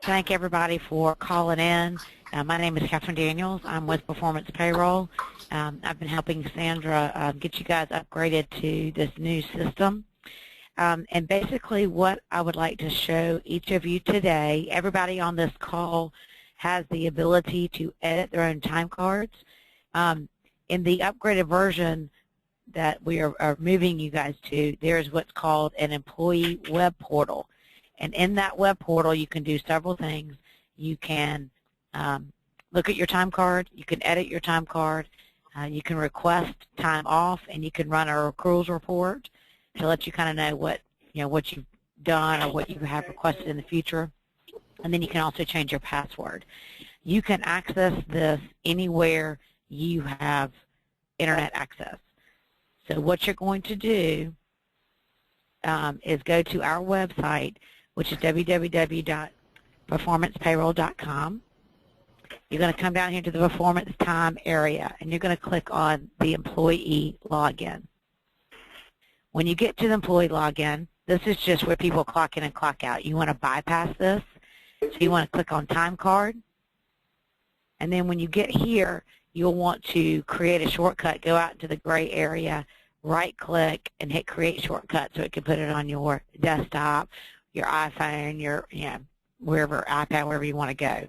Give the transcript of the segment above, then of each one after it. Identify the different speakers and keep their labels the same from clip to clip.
Speaker 1: thank everybody for calling in. My name is Catherine Daniels. I'm with Performance Payroll. I've been helping Sandra get you guys upgraded to this new system. And basically what I would like to show each of you today, everybody on this call has the ability to edit their own time cards. In the upgraded version that we are moving you guys to, there's what's called an employee web portal. And in that web portal, you can do several things. You can look at your time card. You can edit your time card. You can request time off, and you can run a accruals report to let you kind of know what you've done or what you have requested in the future. And then you can also change your password. You can access this anywhere you have internet access. So what you're going to do is go to our website, which is www.performancepayroll.com. You're going to come down here to the performance time area, and you're going to click on the employee login. When you get to the employee login, this is just where people clock in and clock out. You want to bypass this, so you want to click on time card. And then when you get here, you'll want to create a shortcut. Go out into the gray area, right-click, and hit Create Shortcut so it can put it on your desktop, your iPhone, your wherever, iPad, wherever you want to go.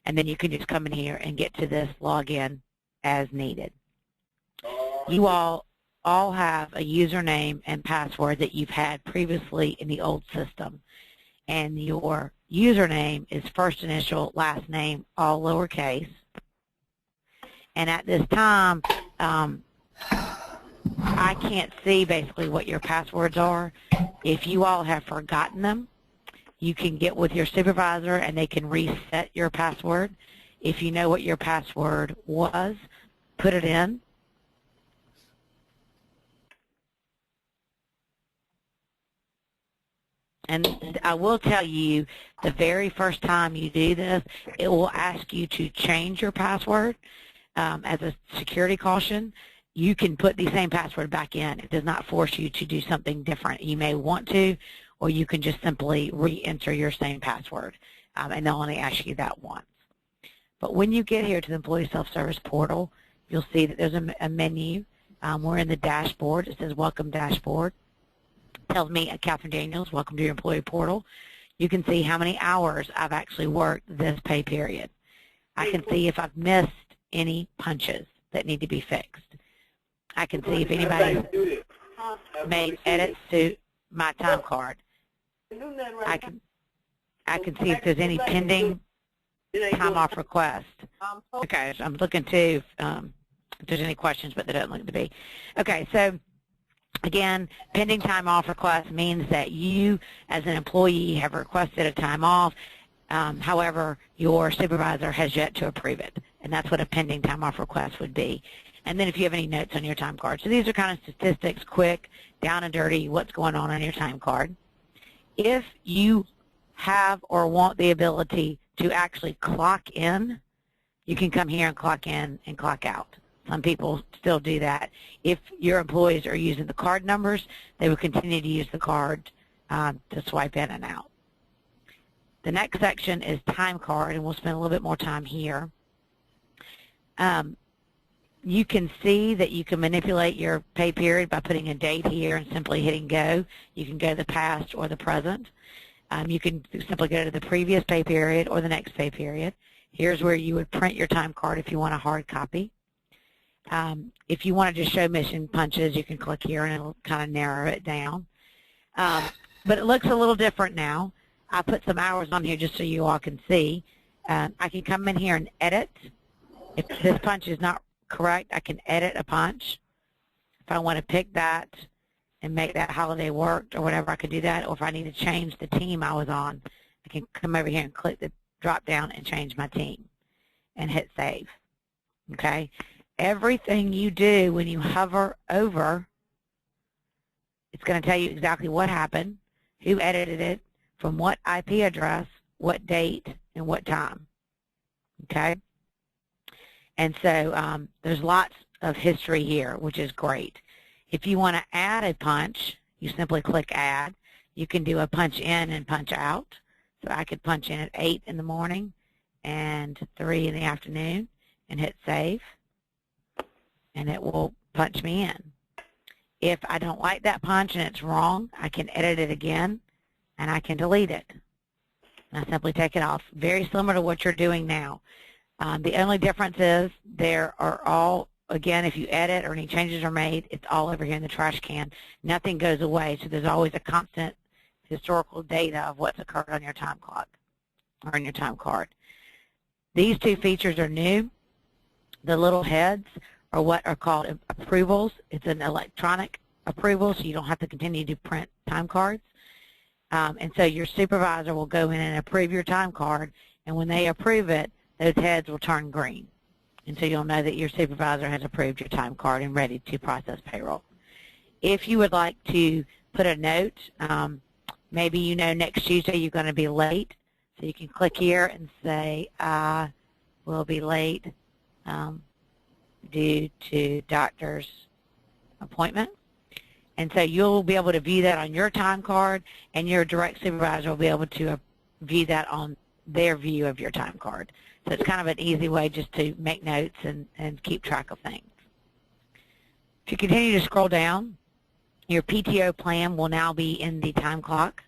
Speaker 1: And then you can just come in here and get to this login as needed. You all have a username and password that you've had previously in the old system. And your username is first initial, last name, all lowercase. And at this time, I can't see basically what your passwords are. If you all have forgotten them, you can get with your supervisor and they can reset your password. If you know what your password was, put it in. And I will tell you, the very first time you do this, it will ask you to change your password as a security caution. You can put the same password back in. It does not force you to do something different. You may want to, or you can just simply re-enter your same password, and they'll only ask you that once. But when you get here to the Employee Self-Service Portal, you'll see that there's a menu. We're in the dashboard. It says Welcome Dashboard. It tells me, Catherine Daniels, welcome to your employee portal. You can see how many hours I've actually worked this pay period. I can see if I've missed any punches that need to be fixed. I can see if anybody's made edits to my time card. I can see if there's any pending time off request. Okay, so I'm looking to if there's any questions, but there doesn't look to be. Okay, so again, pending time off request means that you, as an employee, have requested a time off. However, your supervisor has yet to approve it, and that's what a pending time off request would be. And then if you have any notes on your time card. So these are kind of statistics, quick, down and dirty, what's going on your time card. If you have or want the ability to actually clock in, you can come here and clock in and clock out. Some people still do that. If your employees are using the card numbers, they will continue to use the card to swipe in and out. The next section is time card, and we'll spend a little bit more time here. You can see that you can manipulate your pay period by putting a date here and simply hitting go. You can go to the past or the present. You can simply go to the previous pay period or the next pay period. Here's where you would print your time card if you want a hard copy. If you want to just show mission punches, you can click here and it'll kind of narrow it down. But it looks a little different now. I put some hours on here just so you all can see. I can come in here and edit. If this punch is not correct, I can edit a punch. If I want to pick that and make that holiday worked or whatever, I can do that. Or if I need to change the team I was on, I can come over here and click the drop down and change my team and hit save. Okay? Everything you do when you hover over, it's going to tell you exactly what happened, who edited it, from what IP address, what date, and what time. Okay? And so there's lots of history here, which is great. If you want to add a punch, you simply click Add. You can do a punch in and punch out. So I could punch in at 8 in the morning and 3 in the afternoon and hit save, and it will punch me in. If I don't like that punch and it's wrong, I can edit it again and I can delete it. And I simply take it off. Very similar to what you're doing now. The only difference is there are all, again, if you edit or any changes are made, it's all over here in the trash can. Nothing goes away, so there's always a constant historical data of what's occurred on your time clock or on your time card. These two features are new. The little heads are what are called approvals. It's an electronic approval, so you don't have to continue to print time cards. And so your supervisor will go in and approve your time card, and when they approve it, those heads will turn green. And so you'll know that your supervisor has approved your time card and ready to process payroll. If you would like to put a note, maybe you know next Tuesday you're going to be late, so you can click here and say, I will be late due to doctor's appointment. And so you'll be able to view that on your time card, and your direct supervisor will be able to view that on their view of your time card. So it's kind of an easy way just to make notes and keep track of things. If you continue to scroll down, your PTO plan will now be in the time clock,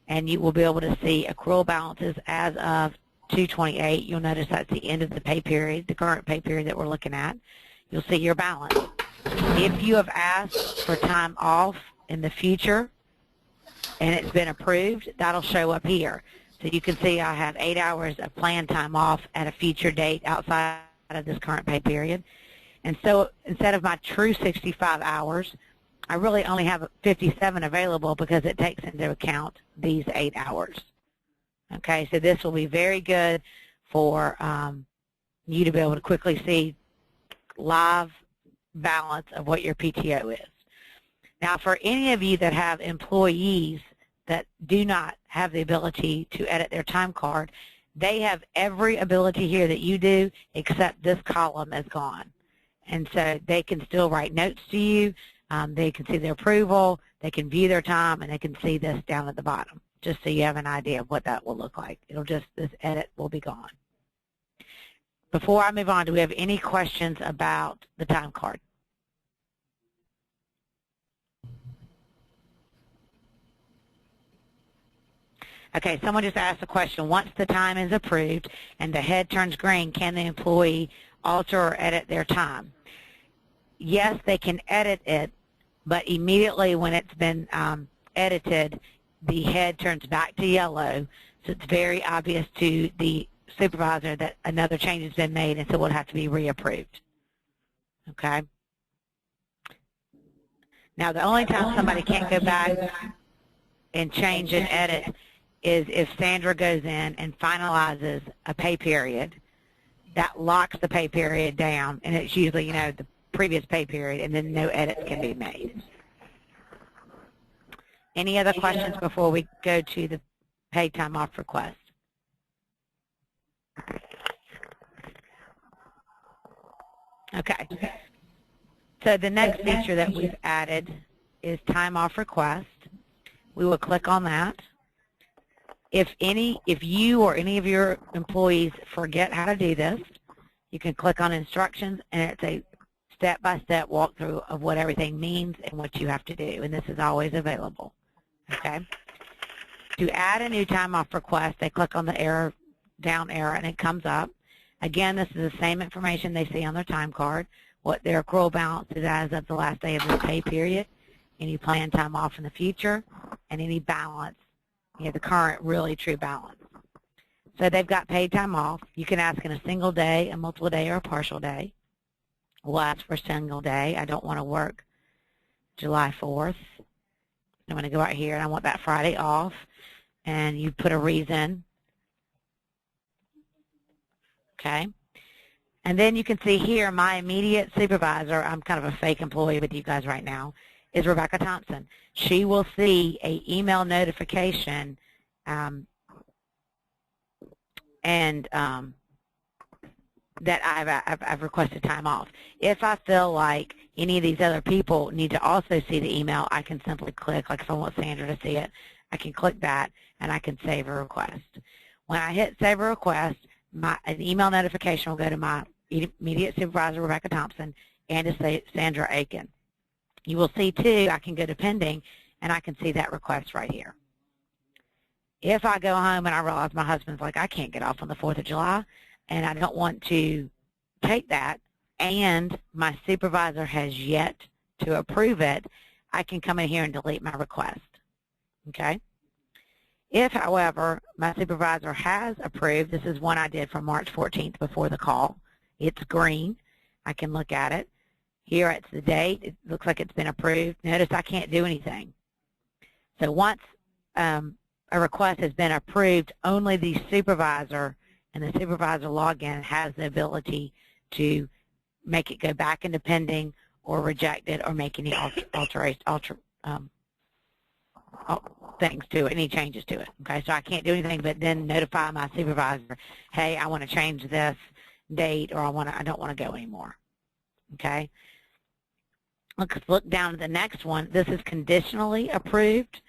Speaker 1: and you will be able to see accrual balances as of 2/28. You'll notice that's the end of the pay period, the current pay period that we're looking at. You'll see your balance. If you have asked for time off in the future and it's been approved, that'll show up here. So you can see I have 8 hours of planned time off at a future date outside of this current pay period. And so instead of my true 65 hours, I really only have 57 available because it takes into account these 8 hours. Okay, so this will be very good for you to be able to quickly see live balance of what your PTO is. Now, for any of you that have employees that do not have the ability to edit their time card, they have every ability here that you do, except this column is gone. And so they can still write notes to you, they can see their approval, they can view their time, and they can see this down at the bottom, just so you have an idea of what that will look like. It'll just, this edit will be gone. Before I move on, do we have any questions about the time card? Okay, someone just asked a question. Once the time is approved and the head turns green, can the employee alter or edit their time? Yes, they can edit it, but immediately when it's been edited, the head turns back to yellow, so it's very obvious to the supervisor that another change has been made, and so it will have to be reapproved. Okay? Now, the only time somebody can't go back and change and edit is if Sandra goes in and finalizes a pay period. That locks the pay period down, and it's usually, you know, the previous pay period, and then no edits can be made. Any other questions before we go to the paid time off request? Okay. So the next feature that we've added is time off request. We will click on that. If you or any of your employees forget how to do this, you can click on instructions, and it's a step-by-step walkthrough of what everything means and what you have to do, and this is always available. Okay. To add a new time off request, they click on the down arrow, and it comes up. Again, this is the same information they see on their time card, what their accrual balance is as of the last day of the pay period, any planned time off in the future, and any balance, you know, the current really true balance. So they've got paid time off. You can ask in a single day, a multiple day, or a partial day. We'll ask for a single day. I don't want to work July 4th. I'm going to go out here, and I want that Friday off. And you put a reason. Okay. And then you can see here my immediate supervisor, I'm kind of a fake employee with you guys right now, is Rebecca Thompson. She will see an email notification that I've requested time off. If I feel like any of these other people need to also see the email, I can simply click, like if I want Sandra to see it, I can click that, and I can save a request. When I hit save a request, an email notification will go to my immediate supervisor, Rebecca Thompson, and to Sandra Aiken. You will see, too, I can go to pending, and I can see that request right here. If I go home and I realize my husband's like, I can't get off on the 4th of July, and I don't want to take that, and my supervisor has yet to approve it, I can come in here and delete my request. Okay? If, however, my supervisor has approved, this is one I did from March 14th before the call. It's green. I can look at it. Here it's the date. It looks like it's been approved. Notice I can't do anything. So once a request has been approved, only the supervisor and the supervisor login has the ability to make it go back into pending or reject it or make any things to it, any changes to it. Okay, so I can't do anything but then notify my supervisor, hey, I want to change this date, or I don't want to go anymore. Okay. Let's look down at the next one. This is conditionally approved.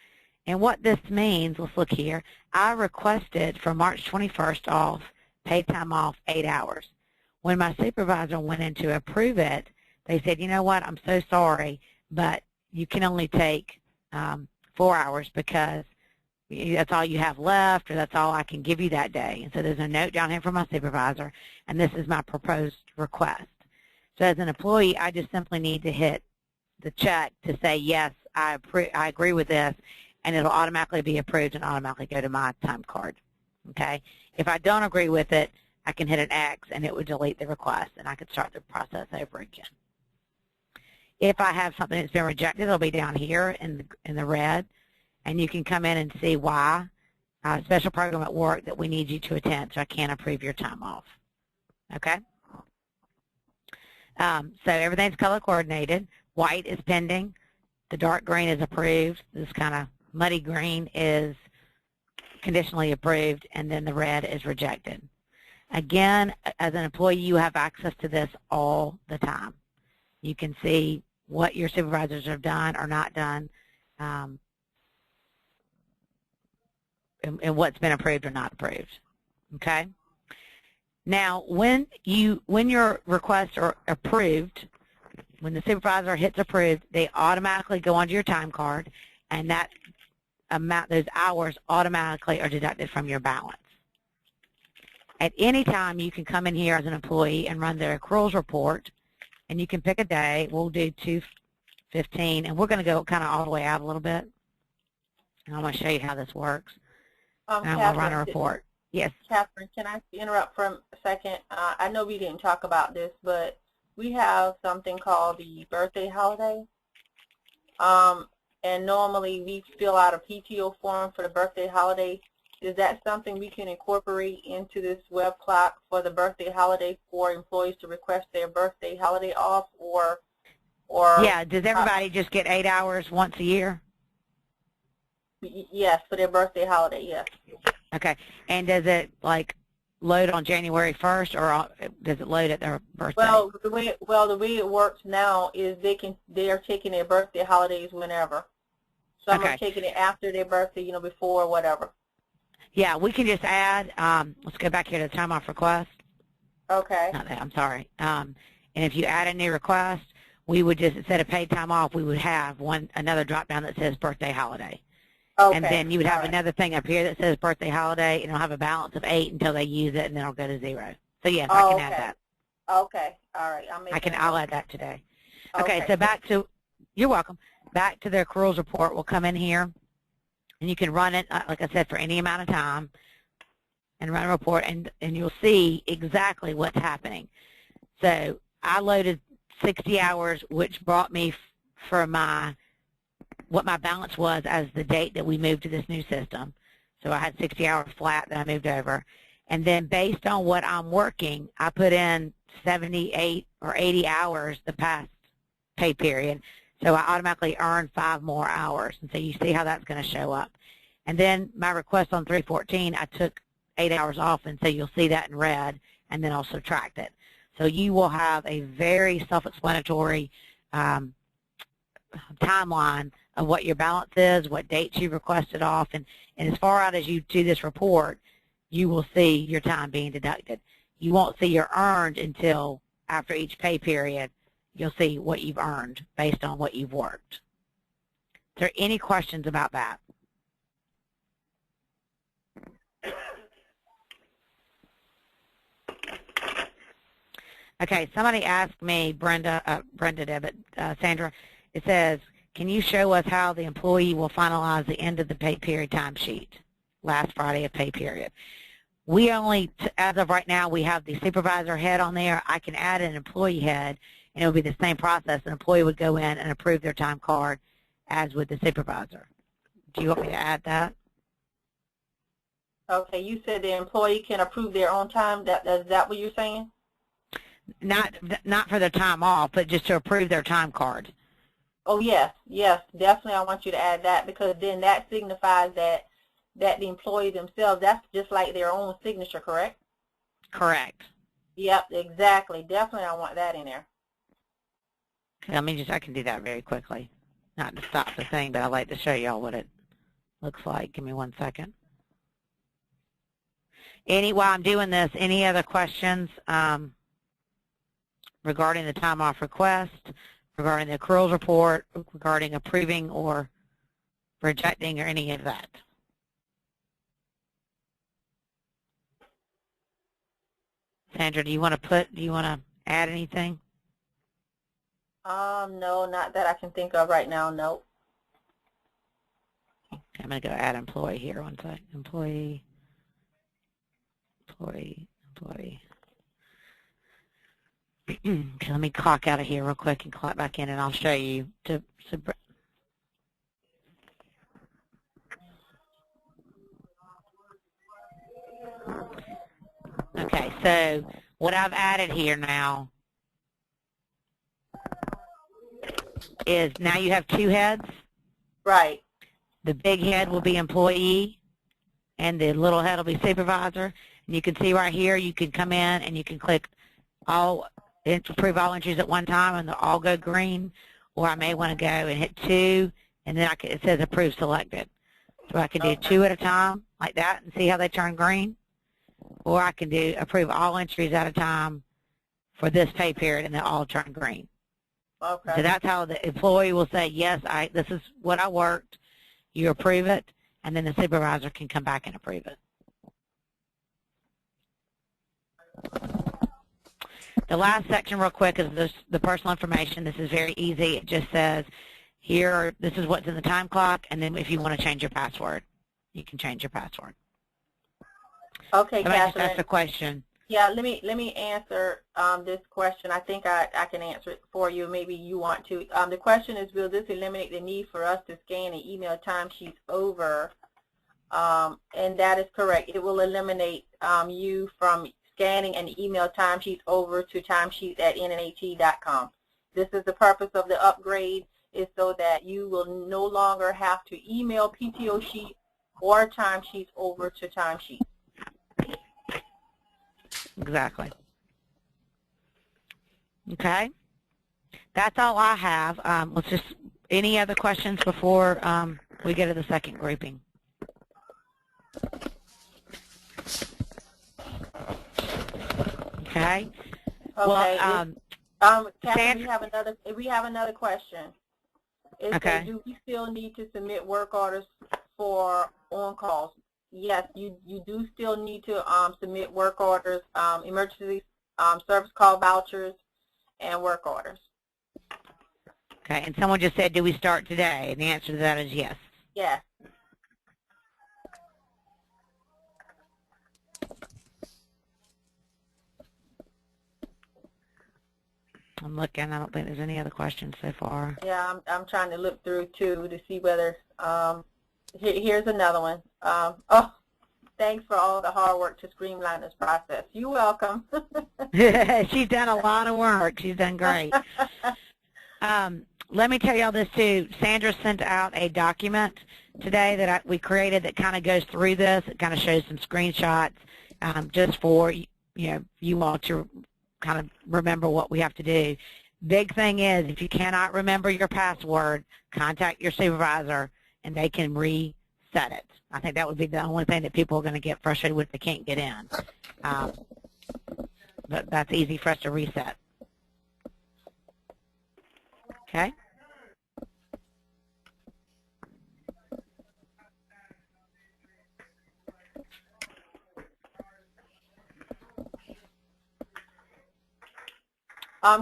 Speaker 1: And what this means, let's look here. I requested for March 21st off, paid time off, 8 hours. When my supervisor went in to approve it, they said, you know what, I'm so sorry, but you can only take 4 hours because that's all you have left, or that's all I can give you that day. And so there's a note down here from my supervisor, and this is my proposed request. So as an employee, I just simply need to hit the check to say, yes, I agree with this, and it'll automatically be approved and automatically go to my time card. Okay? If I don't agree with it, I can hit an X, and it would delete the request, and I could start the process over again. If I have something that's been rejected, it'll be down here in the red, and you can come in and see why. Special program at work that we need you to attend, so I can't approve your time off. Okay? So everything's color coordinated. White is pending. The dark green is approved. This kind of muddy green is conditionally approved, and then the red is rejected. Again, as an employee, you have access to this all the time. You can see what your supervisors have done or not done, and what's been approved or not approved. Okay? Now, when your requests are approved, when the supervisor hits approved, they automatically go onto your time card, and that amount, those hours automatically are deducted from your balance. At any time, you can come in here as an employee and run their accruals report, and you can pick a day. We'll do 2/15, and we're going to go kind of all the way out a little bit. And I'm going to show you how this works. And we'll run a report. Yes.
Speaker 2: Catherine, can I interrupt for a second? I know we didn't talk about this, but we have something called the birthday holiday. And normally we fill out a PTO form for the birthday holiday. Is that something we can incorporate into this web clock for the birthday holiday for employees to request their birthday holiday off, or
Speaker 1: yeah, does everybody just get 8 hours once a year?
Speaker 2: Yes, for their birthday holiday, yes.
Speaker 1: Okay, and does it like load on January 1st, or does it load at their birthday?
Speaker 2: Well, the way it works now is they are taking their birthday holidays whenever. Some are taking it after their birthday, you know, before, whatever.
Speaker 1: Yeah, we can just add, let's go back here to the time off request.
Speaker 2: Okay.
Speaker 1: Not that, I'm sorry. And if you add a new request, we would just, instead of paid time off, we would have another drop down that says birthday holiday.
Speaker 2: Okay.
Speaker 1: And then you would have another thing up here that says birthday holiday, and it'll have a balance of 8 until they use it, and then it'll go to 0. So yes, I can add that.
Speaker 2: Okay. All right.
Speaker 1: I'll add that today. Okay, so back to, you're welcome. Back to their accruals report. We'll come in here, and you can run it, like I said, for any amount of time, and run a report, and you'll see exactly what's happening. So I loaded 60 hours, which brought me for what my balance was as the date that we moved to this new system. So I had 60 hours flat that I moved over. And then based on what I'm working, I put in 78 or 80 hours the past pay period. So I automatically earn 5 more hours. And so you see how that's going to show up. And then my request on 3/14, I took 8 hours off, and so you'll see that in red, and then I'll subtract it. So you will have a very self-explanatory timeline of what your balance is, what dates you requested off, and as far out as you do this report, you will see your time being deducted. You won't see your earned until after each pay period. You'll see what you've earned based on what you've worked. Is there any questions about that? Okay, somebody asked me, Brenda did, but Sandra, it says, can you show us how the employee will finalize the end of the pay period timesheet, last Friday of pay period? We only, as of right now, we have the supervisor head on there. I can add an employee head, and it would be the same process. An employee would go in and approve their time card as with the supervisor. Do you want me to add that?
Speaker 2: Okay, you said the employee can approve their own time. Is that what you're saying?
Speaker 1: Not for their time off, but just to approve their time card.
Speaker 2: Oh, yes, definitely I want you to add that, because then that signifies that the employee themselves, that's just like their own signature, correct?
Speaker 1: Correct.
Speaker 2: Yep, exactly. Definitely I want that in there.
Speaker 1: Okay, I can do that very quickly. Not to stop the thing, but I'd like to show y'all what it looks like. Give me 1 second. While I'm doing this, any other questions regarding the time off request, regarding the accruals report, regarding approving or rejecting or any of that? Sandra, do you want to add anything?
Speaker 2: No, not that I can think of right now, no.
Speaker 1: Okay, I'm going to go add employee here. 1 second. Employee. Okay, let me clock out of here real quick and clock back in, and I'll show you. Okay, so what I've added here now is now you have 2 heads.
Speaker 2: Right.
Speaker 1: The big head will be employee, and the little head will be supervisor. And you can see right here, you can come in and you can click approve all entries at one time, and they'll all go green. Or I may want to go and hit 2, and then it says approve selected. So I can do 2 at a time like that and see how they turn green. Or I can do approve all entries at a time for this pay period, and they'll all turn green.
Speaker 2: Okay.
Speaker 1: So that's how the employee will say, yes, this is what I worked. You approve it, and then the supervisor can come back and approve it. The last section real quick is the personal information. This is very easy. It just says, this is what's in the time clock, and then if you want to change your password, you can change your password.
Speaker 2: Okay,
Speaker 1: Somebody
Speaker 2: Catherine.
Speaker 1: just asked a question.
Speaker 2: Yeah, let me answer this question. I think I can answer it for you. Maybe you want to. The question is, will this eliminate the need for us to scan and email timesheets over? And that is correct. It will eliminate you from scanning and email timesheets over to timesheets@nnat.com. This is the purpose of the upgrade, is so that you will no longer have to email PTO sheets or timesheets over to timesheets.
Speaker 1: Exactly. Okay. That's all I have. Let's just, any other questions before we get to the second grouping? Okay.
Speaker 2: Okay.
Speaker 1: Well,
Speaker 2: Catherine, we have another question.
Speaker 1: Okay.
Speaker 2: Do we still need to submit work orders for on-calls? Yes, you do still need to submit work orders, emergency service call vouchers, and work orders.
Speaker 1: Okay, and someone just said, do we start today? And the answer to that is yes.
Speaker 2: Yes.
Speaker 1: I'm looking. I don't think there's any other questions so far.
Speaker 2: Yeah, I'm trying to look through too to see whether here's another one. Oh, thanks for all the hard work to streamline this process. You're welcome.
Speaker 1: She's done a lot of work. She's done great. Let me tell you all this too. Sandra sent out a document today that we created that kind of goes through this. It kind of shows some screenshots just for you all to kind of remember what we have to do. big thing is if you cannot remember your password, contact your supervisor and they can reset it. I think that would be the only thing that people are going to get frustrated with if they can't get in. But that's easy for us to reset. Okay?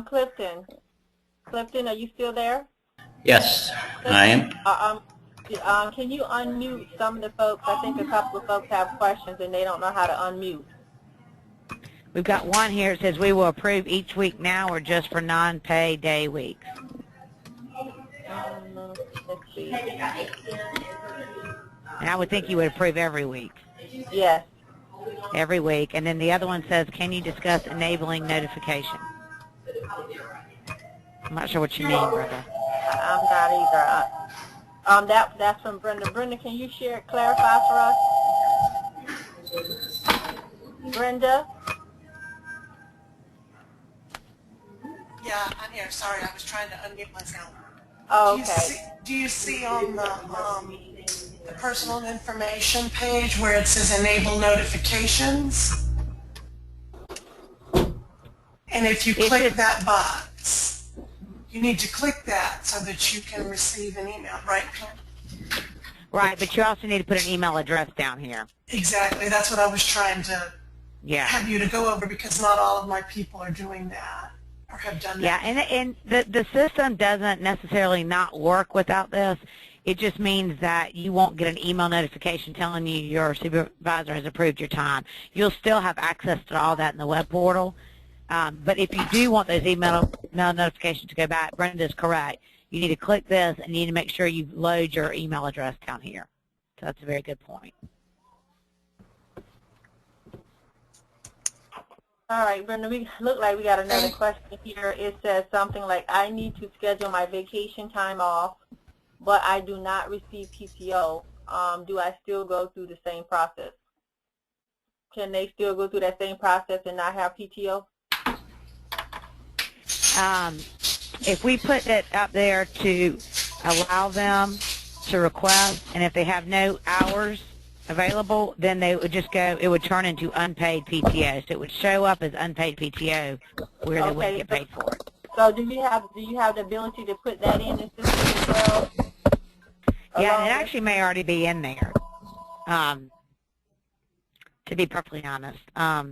Speaker 2: Clifton, are you still there?
Speaker 3: Yes, I am.
Speaker 2: Can you unmute some of the folks? I think a couple of folks have questions and they don't know how to unmute.
Speaker 1: We've got one here that says we will approve each week now or just for non-pay day weeks.
Speaker 2: Let's see.
Speaker 1: And I would think you would approve every week.
Speaker 2: Yes.
Speaker 1: Every week. And then the other one says, can you discuss enabling notification? I'm not sure what you mean, Brenda.
Speaker 2: I'm not either. That's from Brenda. Brenda, can you clarify for us? Brenda?
Speaker 4: Yeah, I'm here. Sorry, I was trying to unmute myself.
Speaker 2: Oh, okay.
Speaker 4: Do you see on the personal information page where it says enable notifications? And if you click that box, you need to click that so that you can receive an email, right?
Speaker 1: Right, but you also need to put an email address down here.
Speaker 4: Exactly. That's what I was trying to have you to go over because not all of my people are doing that or have done that.
Speaker 1: Yeah, and the system doesn't necessarily not work without this. It just means that you won't get an email notification telling you your supervisor has approved your time. You'll still have access to all that in the web portal. But if you do want those email notifications to go back, Brenda's correct. You need to click this and you need to make sure you load your email address down here. So that's a very good point.
Speaker 2: All right, Brenda, we look like we got another question here. It says something like, I need to schedule my vacation time off, but I do not receive PTO. Do I still go through the same process? Can they still go through that same process and not have PTO?
Speaker 1: If we put it up there to allow them to request, and if they have no hours available, then they would just go, it would turn into unpaid PTO. So it would show up as unpaid PTO where they wouldn't get paid for it.
Speaker 2: So do you have the ability to put that in the system as well?
Speaker 1: Yeah, and it actually may already be in there, to be perfectly honest. I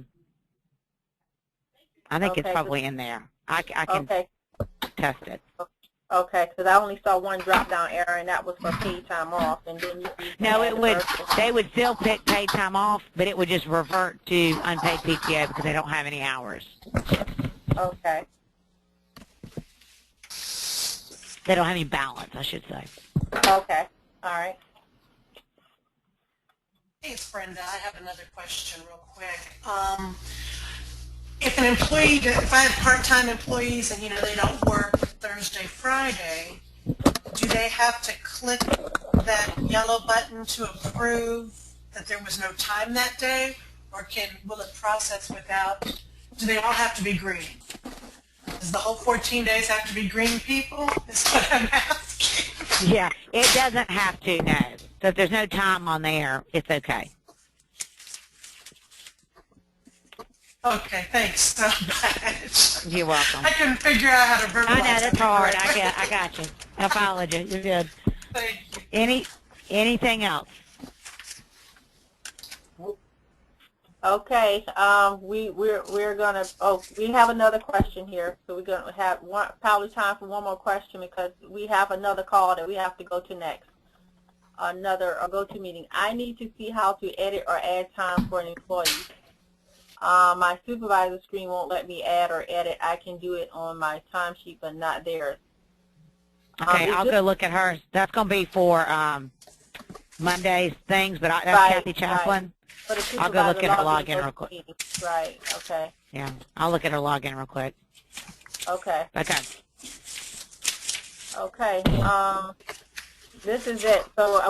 Speaker 1: think it's probably in there. I can test it.
Speaker 2: Okay, because I only saw one drop-down error, and that was for paid time off. And then you
Speaker 1: no, it would. They would still pick paid time off, but it would just revert to unpaid PTO because they don't have any hours.
Speaker 2: Okay.
Speaker 1: They don't have any balance, I should say.
Speaker 2: Okay. All right.
Speaker 4: Hey, it's Brenda. I have another question real quick. If an employee, if I have part-time employees and, they don't work Thursday, Friday, do they have to click that yellow button to approve that there was no time that day? Or will it process without, do they all have to be green? Does the whole 14 days have to be green people? Is what I'm asking.
Speaker 1: Yeah, it doesn't have to, no. So if there's no time on there, it's okay.
Speaker 4: Okay, thanks so much.
Speaker 1: You're welcome.
Speaker 4: I couldn't figure out how to verbalize it.
Speaker 1: I know, that's hard. I got you. I apologize. You're good.
Speaker 4: Thank you.
Speaker 1: Anything else?
Speaker 2: Okay. We're gonna. Oh, we have another question here, so we're gonna have probably time for one more question because we have another call that we have to go to next. A go-to meeting. I need to see how to edit or add time for an employee. My supervisor screen won't let me add or edit. I can do it on my timesheet, but not theirs.
Speaker 1: Okay, I'll go look at hers. That's going to be for Monday's things, but that's
Speaker 2: right,
Speaker 1: Kathy Chaplin.
Speaker 2: Right.
Speaker 1: I'll go look at her login real quick.
Speaker 2: Right, okay.
Speaker 1: Yeah, I'll look at her login real quick.
Speaker 2: Okay.
Speaker 1: Okay.
Speaker 2: Okay, this is it. So